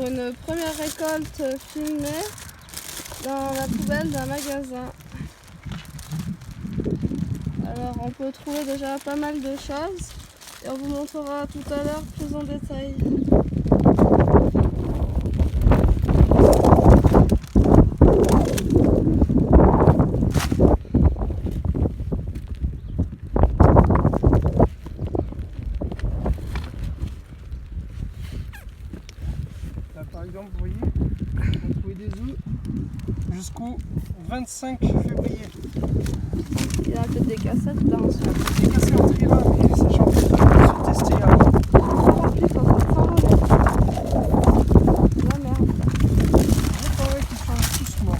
pour une première récolte filmée dans la poubelle d'un magasin. Alors on peut trouver déjà pas mal de choses et on vous montrera tout à l'heure plus en détail. Là par exemple vous voyez, on a trouvé des œufs jusqu'au 25 février. Il y a peut-être des cassettes dedans. Des cassés en trira, mais sachant que se tester avant. Rempli quand ça s'envole. La merde. Ouais, qui sont tous morts.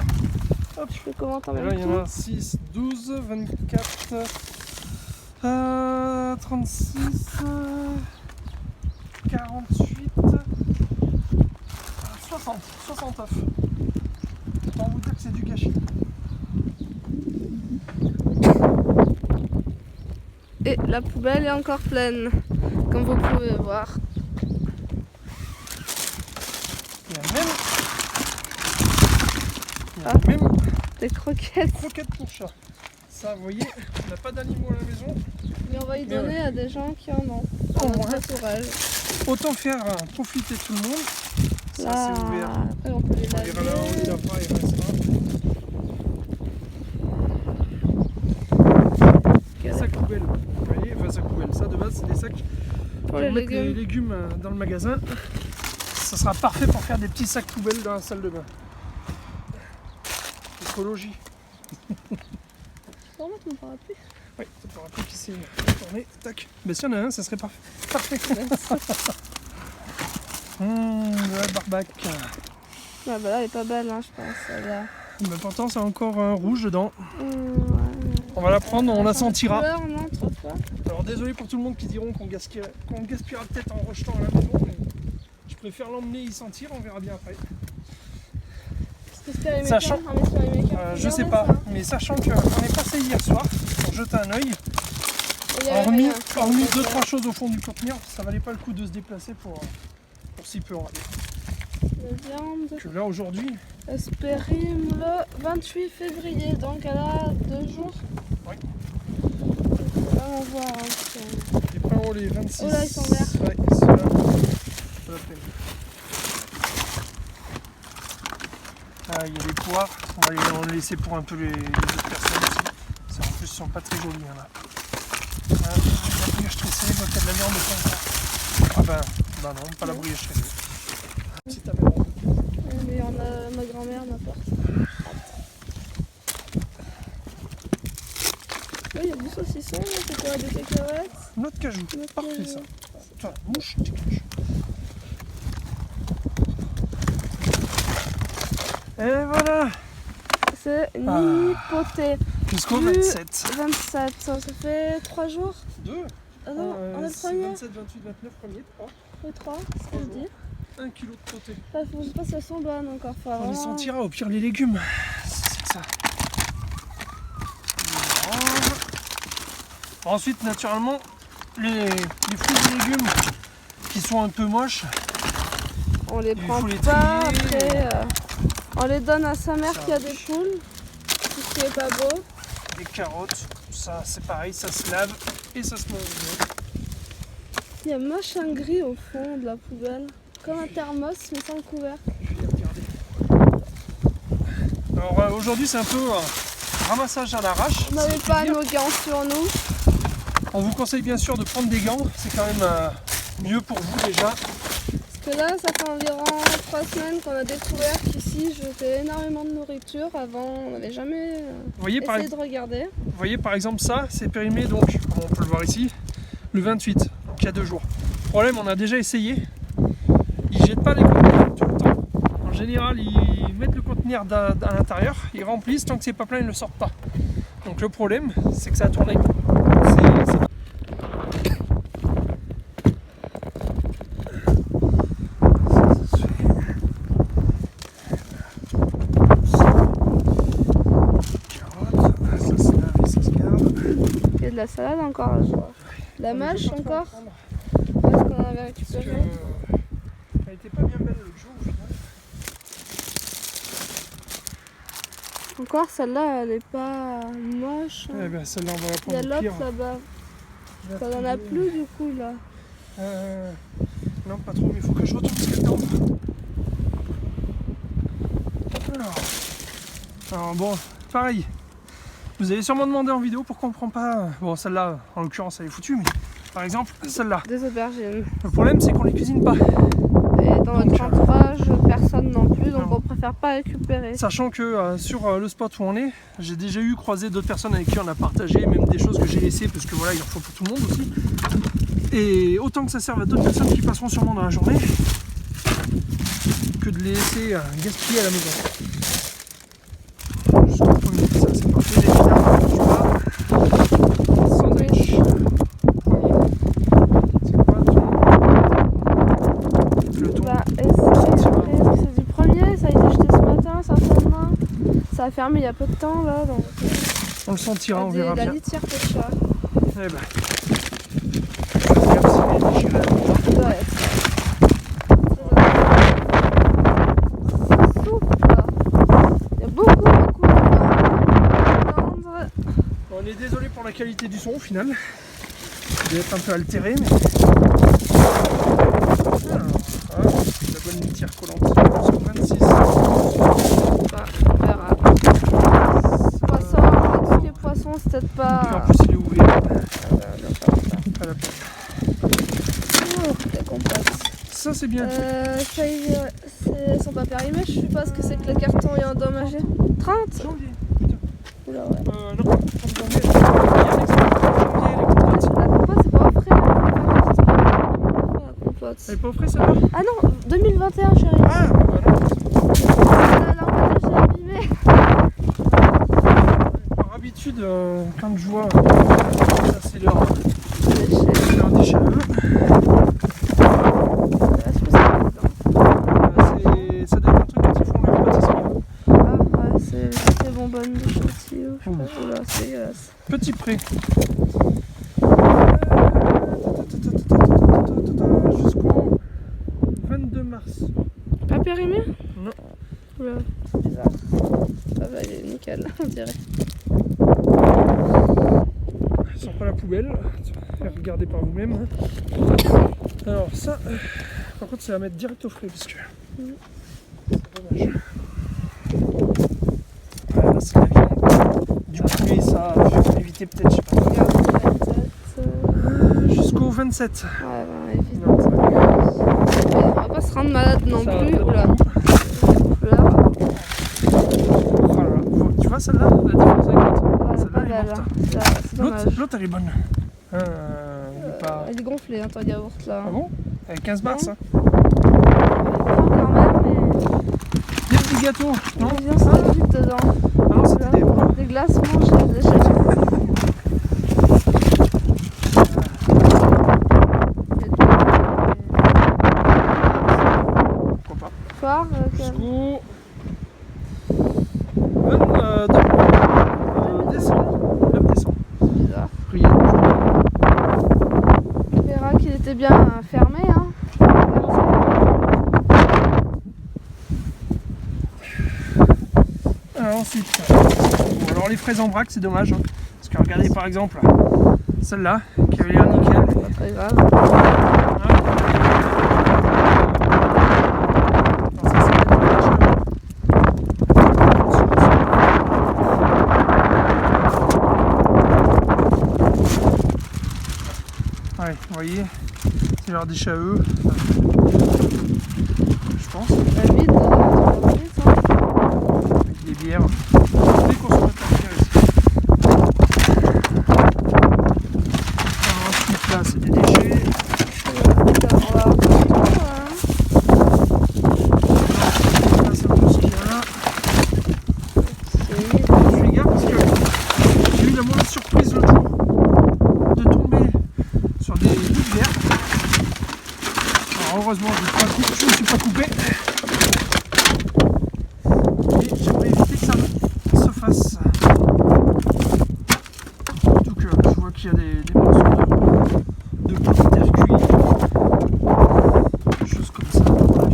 Hop. Je fais comment t'en Et là il y en a 6, 12, 24, 36, 48, 60 œufs. Autant vous dire que c'est du gâchis. Et la poubelle est encore pleine, comme vous pouvez voir. Il y a même, Des croquettes. croquettes pour chat. Ça, vous voyez, on n'a pas d'animaux à la maison. Mais on va y donner à des gens qui en ont. Au Dans moins. notre entourage. Autant faire profiter tout le monde. Ça, Là, c'est ouvert. après on peut les On ira là, on les laver. a pas, il restera. Sac poubelle. Vous voyez, enfin sac poubelle. Ça, de base, c'est des sacs Pour pour les mettre les légumes. légumes dans le magasin. Ça sera parfait pour faire des petits sacs poubelles dans la salle de bain. Écologie. Je peux remettre mon parapluie. Oui, ça pourra plus qui s'est tourné. Tac. Mais s'il y en a un, ça serait parfait. Parfait. La barbac. Ah bah là elle est pas belle hein, je pense. Celle-là. Mais pourtant, c'est encore un rouge dedans. Ouais. On va la prendre, on la sentira. Couleur, non, trop pas. Alors désolé pour tout le monde qui diront qu'on gaspillera peut-être en rejetant à la maison, mais je préfère l'emmener y sentir, on verra bien après. Est-ce que c'est Sachant- je sais pas, Ça. mais sachant qu'on est passé hier soir pour jeter un œil, Il y avait hormis rien. 2-3 choses au fond du conteneur, ça valait pas le coup de se déplacer pour si peu en râler. La viande. Que là aujourd'hui, Elle se périme le 28 février, donc elle a 2 jours. Oui. On va voir. Hein, les pains hauts, les 26. Oh là, ils sont verts. Ouais, ceux-là, ça va peine. Ah, il y a des poires, on va les laisser pour un peu les autres personnes aussi. Ça, en plus, ils sont pas très jolis. Hein, là. Ah, la brioche tressée, donc il y a de la viande de Ah ben non, pas la brioche tressée. Si t'avais la- mais on a ma grand-mère m'apporte. Là, il y a du saucisson, là, c'est quoi, des cacahuètes? Notre cajou, Notre parfait cajou. ça. Toi, mouche, dégage. Et voilà, C'est nipoté. jusqu'au Du 27. 27, ça fait 3 jours. 2, Ah non, on est le premier. 27, 28, 29, premier, 3. Le 3, c'est ce que je dis. 1 kg de poté. Enfin, je sais pas si elles sont bonnes encore. Faut On les vraiment- sentira au pire les légumes. C'est ça. Ensuite, naturellement, les fruits et légumes qui sont un peu moches, On les il prend faut les pas trier. après. On les donne à sa mère Ça qui a des poules. Tout ce qui est pas beau. les carottes, ça c'est pareil, ça se lave et ça se mange. Il y a machin gris au fond de la poubelle. Comme un thermos mais sans le couvercle. Je vais regarder. Alors aujourd'hui c'est un peu ramassage à l'arrache. On n'avait si je pas puis dire. nos gants sur nous. On vous conseille bien sûr de prendre des gants, c'est quand même mieux pour vous déjà. Parce que là, ça fait environ 3 semaines qu'on a découvert qu'ici, je fais énormément de nourriture. Avant, on n'avait jamais Vous voyez, essayé de regarder. Vous voyez par exemple ça, c'est périmé donc, comme on peut le voir ici, le 28, donc il y a 2 jours. Problème, on a déjà essayé, ils jettent pas les conteneurs tout le temps. En général, ils mettent le conteneur à l'intérieur, ils remplissent, tant que c'est pas plein, ils ne le sortent pas. Donc le problème, c'est que ça a tourné. C'est- Carottes, ça se lave et ça se garde. Il y a de la salade encore, je vois. La On mâche est pas trop encore. prendre. Parce qu'on en avait Parce que, récupéré. Elle était pas bien belle l'autre jour au final. Encore celle-là, elle est pas moche. Eh ben celle-là, on va la Il y a prendre au pire. l'autre là-bas. Ça n'en a plus du coup là. Non, pas trop, mais il faut que je retourne ce qu'elle tombe. Alors bon, pareil. Vous avez sûrement demandé en vidéo pourquoi on prend pas. Bon, celle-là, en l'occurrence, elle est foutue, mais par exemple, celle-là. Des aubergines. Le problème, c'est qu'on les cuisine pas. Et dans Donc, notre entourage, personne non plus, donc non. on préfère pas récupérer. Sachant que sur le spot où on est, j'ai déjà eu croisé d'autres personnes avec qui on a partagé, même des choses que j'ai laissées, parce que voilà, il en faut pour tout le monde aussi. Et autant que ça serve à d'autres personnes qui passeront sûrement dans la journée, que de les laisser gaspiller à la maison. Jusqu'au premier, ça c'est parti, les évidemment, tu vois. Sandwich. C'est quoi le ton? Bah, est-ce que c'est du premier? Ça a été jeté ce matin certainement. Ça a fermé il y a peu de temps là. Donc, On le sentira, on verra la bien. litière de chat. Eh ben. Je vais regarder si elle est déchirée là. Ça doit être. Souffle. Il y a beaucoup de vent. Bon, on est désolé pour la qualité du son au final. Il doit être un peu altéré, mais. Alors, la bonne litière collante. Sur 26. Bah, on verra. Poisson, tout ce qui est poisson, c'est peut-être Et puis en pas. plus, il est ouvert. Pas la peine. Des compotes. Ça, c'est bien. Ça, elles sont pas périmées, je sais pas ce que c'est que le carton est endommagé. 30 Janvier. Putain. Oula, ouais. Non, en janvier. Il y a un extrait de janvier, les compotes. La compote, c'est pas au frais. La compote. Elle est pas au frais, celle-là? Ah non, 2021, chérie. Ah, bah non. L'emballage est abîmé. Par habitude, quand je vois. Ça, c'est leur déchet à eux. Ça doit être un truc quand ils font leur pâtisserie. Ah ouais, c'est des bonbonnes de chantilly. Je sais pas, oula, c'est dégueulasse. Petit pré. Jusqu'au 22 mars. Pas périmé? Non. Oula, c'est bizarre. Ça va, il est nickel, on dirait. Ils sont pas la poubelle. Regardez par vous-même. Alors ça, par contre, c'est à mettre direct au frais parce que c'est dommage. Ouais, là, c'est la viande. Du poulet, ça, faut éviter peut-être, je sais pas. Regarde, 27. Jusqu'au 27. Ouais, bah, évite. Non, ça va. On va pas se rendre malade non Ça, plus. pas Oula. du tout. Oula. Voilà. Tu vois celle-là, la différence avec l'autre. Ouais, Celle-là, pas elle est belle. morte. C'est dommage. L'autre, elle est bonne. Elle est pas... Elle est gonflée, hein, ton yaourt là. Ah bon? Elle est 15 bars, ça. Elle est grande quand même, mais. Des petits gâteaux, non? Il vient ça vite dedans. Ah non, c'était des bras. Des glaces mangées, des choses. Pourquoi pas? Soir, Jusqu'au 22 décembre. 9 décembre. c'est bizarre. Priez. On verra qu'il était bien fermé. Hein. Alors ensuite, bon, alors les fraises en vrac, c'est dommage. Hein, parce que regardez par exemple celle-là qui avait l'air nickel. C'est pas très grave. Non, ça, c'est pas ouais, vous voyez, c'est leur déchet à eux. Je pense. La vide, tu l'as vide, ça. Avec des bières. Des consommateurs de bière ici. Alors ensuite là c'est des déchets. On va avoir tout, hein. Là c'est un peu ce qu'il y a là. C'est vide. Je fais gaffe parce que j'ai eu la mauvaise surprise l'autre jour de tomber sur des bouts de verre. Alors heureusement je ne suis pas coupé. Et j'aimerais éviter que ça se fasse. Surtout que je vois qu'il y a des morceaux de pommes de terre cuits. Des choses comme ça. Voilà.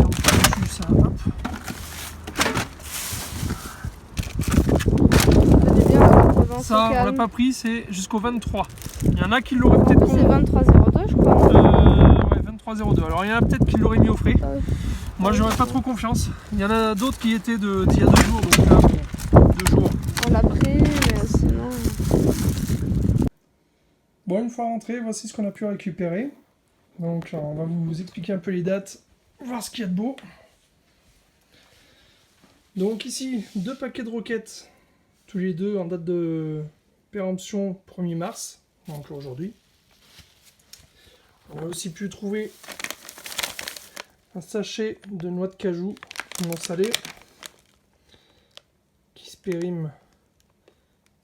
pas pris, c'est jusqu'au 23. Il y en a qui l'auraient peut-être C'est 23,02 je crois. ouais, 23,02. Alors il y en a peut-être qui l'auraient mis au frais. Ah, Moi j'aurais pas trop confiance. Il y en a d'autres qui étaient d'il y a 2 jours, donc là, bon, 2 jours. on l'a pris, mais sinon. Bon, une fois rentré, voici ce qu'on a pu récupérer. Donc on va vous expliquer un peu les dates, voir ce qu'il y a de beau. Donc ici, 2 paquets de roquettes, tous les deux en date de péremption 1er mars, donc aujourd'hui. On a aussi pu trouver un sachet de noix de cajou non salée qui se périme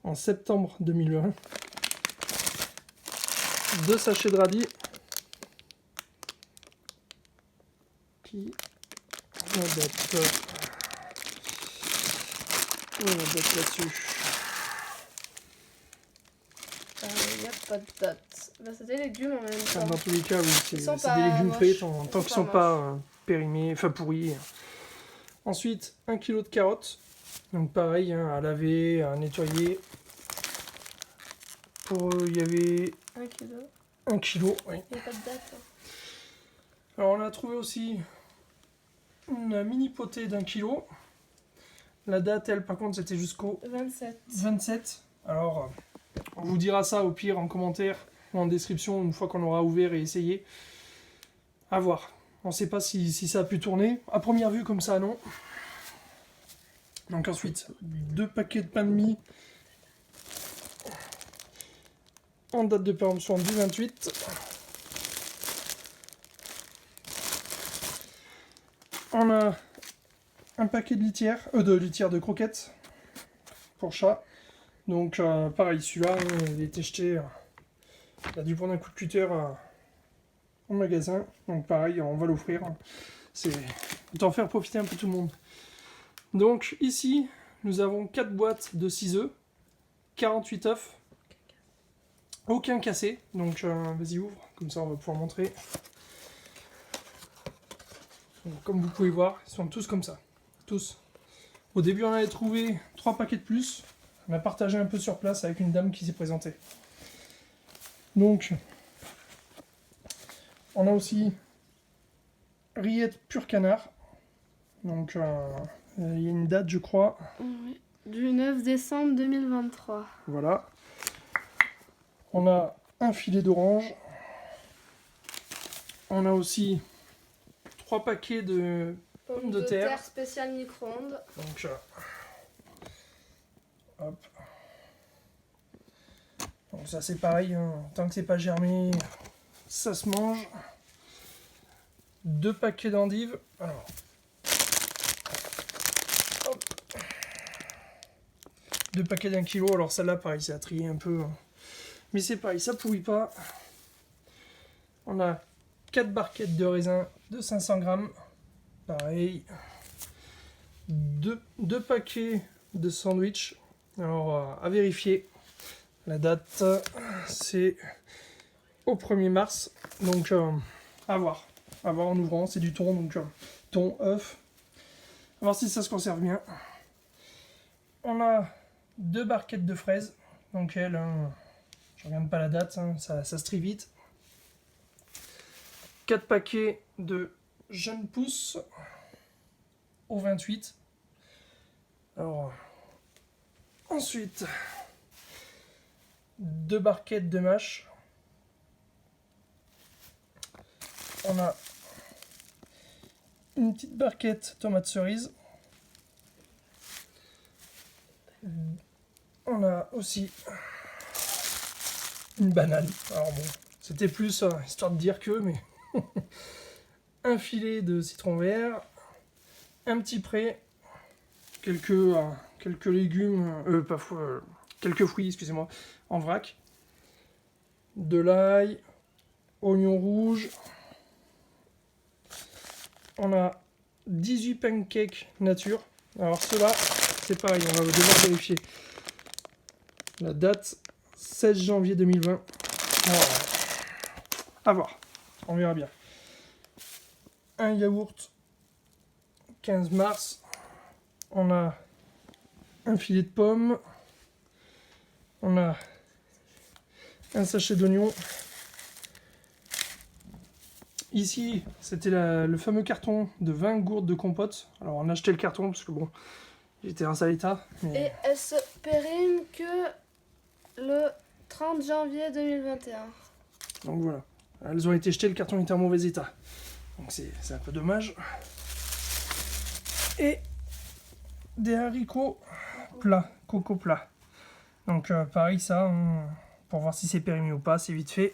en septembre 2020. 2 sachets de radis qui la date là-dessus. Il n'y a pas de date. Bah, c'est des légumes en même temps. Dans tous les cas, oui, c'est sont des pas légumes moches. frais tant qu'ils ne sont pas pas périmés, enfin pourris. Ensuite, 1 kg de carottes. Donc pareil, hein, à laver, à nettoyer. Il y avait 1 kilo. 1 kg, oui. Il n'y a pas de date. Hein. Alors on a trouvé aussi une mini potée d'1 kg. La date, elle, par contre, c'était jusqu'au 27. Alors, on vous dira ça au pire en commentaire ou en description une fois qu'on aura ouvert et essayé. À voir. On ne sait pas si ça a pu tourner. À première vue, comme ça, non. Donc ensuite, 2 paquets de pain de mie en date de péremption du 28. On a un paquet de litières, de croquettes pour chat. Donc pareil, celui-là, il a été jeté, il a dû prendre un coup de cutter au magasin. Donc pareil, on va l'offrir. C'est autant faire profiter un peu tout le monde. Donc ici, nous avons 4 boîtes de 6 œufs, 48 œufs, aucun cassé. Donc vas-y, ouvre, comme ça on va pouvoir montrer. Donc, comme vous pouvez voir, ils sont tous comme ça. Tous. Au début, on avait trouvé 3 paquets de plus. On a partagé un peu sur place avec une dame qui s'est présentée. Donc, on a aussi rillettes pur canard. Donc, il y a une date, je crois. Oui. Du 9 décembre 2023. Voilà. On a un filet d'orange. On a aussi 3 paquets de pommes de terre spécial micro-ondes. Donc, hop. Donc ça c'est pareil, hein. Tant que c'est pas germé, ça se mange. 2 paquets d'endives. Alors, hop. 2 paquets d'1 kilo. Alors celle-là, pareil, c'est à trier un peu. Hein. Mais c'est pareil, ça pourrit pas. On a 4 barquettes de raisin de 500 grammes. Pareil. 2 paquets de sandwich. Alors, à vérifier. La date, c'est au 1er mars. Donc, à voir. À voir en ouvrant. C'est du thon. Donc, thon, œuf. À voir si ça se conserve bien. On a 2 barquettes de fraises. Donc, elles, je regarde pas la date. Hein, ça se trie vite. 4 paquets de jeunes pousses au 28. Alors, ensuite, 2 barquettes de mâche. On a une petite barquette tomate cerise. On a aussi une banane. Alors bon, c'était plus histoire de dire que, mais un filet de citron vert, un petit prêt, quelques légumes, quelques fruits, excusez-moi, en vrac, de l'ail, oignons rouges. On a 18 pancakes nature. Alors ceux-là, c'est pareil, on va devoir vérifier. La date, 16 janvier 2020. Alors, à voir, on verra bien. Un yaourt, 15 mars. On a un filet de pommes. On a un sachet d'oignons. Ici, c'était le fameux carton de 20 gourdes de compote. Alors on a acheté le carton parce que bon, il était en sale état. Mais... Et elle se périme que le 30 janvier 2021. Donc voilà, elles ont été jetées, le carton était en mauvais état. Donc c'est un peu dommage. Et des haricots plats, coco plats. Donc pareil ça, pour voir si c'est périmé ou pas, c'est vite fait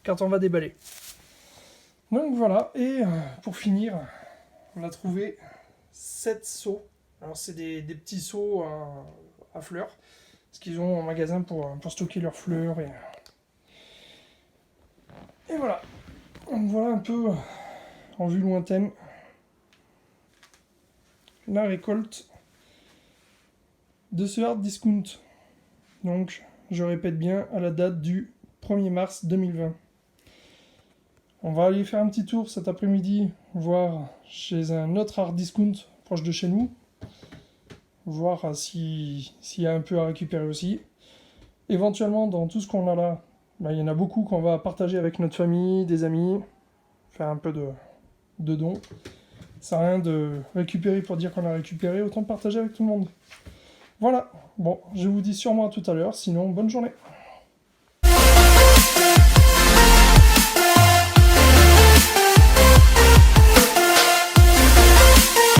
quand on va déballer. Donc voilà, et pour finir, on a trouvé 7 seaux. Alors c'est des petits seaux à fleurs, ce qu'ils ont en magasin pour stocker leurs fleurs. Et voilà, donc voilà un peu en vue lointaine la récolte de ce hard discount. Donc je répète bien, à la date du 1er mars 2020. On va aller faire un petit tour cet après-midi, voir chez un autre hard discount proche de chez nous. Voir s'il y a un peu à récupérer aussi. Éventuellement, dans tout ce qu'on a là, il y en a beaucoup qu'on va partager avec notre famille, des amis. Faire un peu de dons. Ça sert à rien de récupérer pour dire qu'on a récupéré, autant partager avec tout le monde. Voilà, bon, je vous dis sûrement à tout à l'heure, sinon bonne journée.